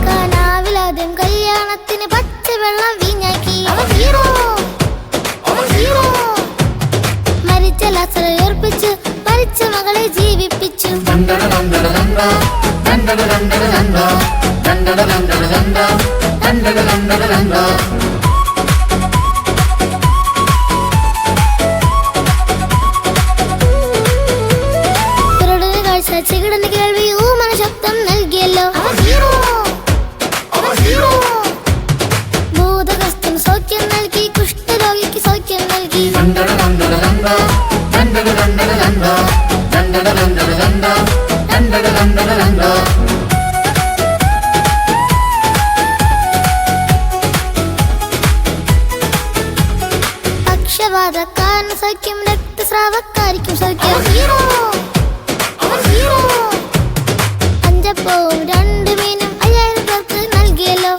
കനാവിലാദ്യം കല്യാണത്തിന് പച്ചവെള്ളം വീഞ്ഞാക്കി hero hero. മരിച്ച ലാസറെ ഉയർപ്പിച്ചു, മരിച്ച മകളെ ജീവിപ്പിച്ചു. കുരുടന് കാഴ്ച, ചെകിടന് കേൾവി, ഊമന ശബ്ദം നൽകിയല്ലോ ഹീറോ ഹീറോ. ഭൂതഗ്രസ്തന് സൗഖ്യം നൽകി, കുഷ്ഠരോഗിക്ക് സൗഖ്യം നൽകി. പക്ഷവാതക്കാരന് സൗഖ്യം, രക്തസ്രാവക്കാരിക്കും സൗഖ്യം ഹീറോ ഹീറോ. അഞ്ചപ്പവും 2 മീനും 5000 പേർക്ക് നൽകിയല്ലോ.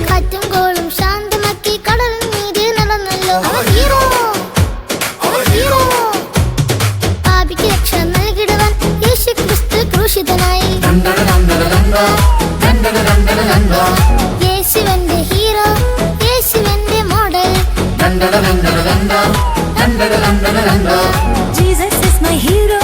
കാറ്റും കോളും ശാന്തമാക്കി, കടലിൻ മീതെ നടന്നല്ലോ ഹീറോ ഹീറോ. പാപിക്ക് രക്ഷ നൽകിടുവാൻ യേശുക്രിസ്തു ക്രൂശിതനായി. യേശുവന്റെ ഹീറോ, യേശുവന്റെ model. Jesus is my hero.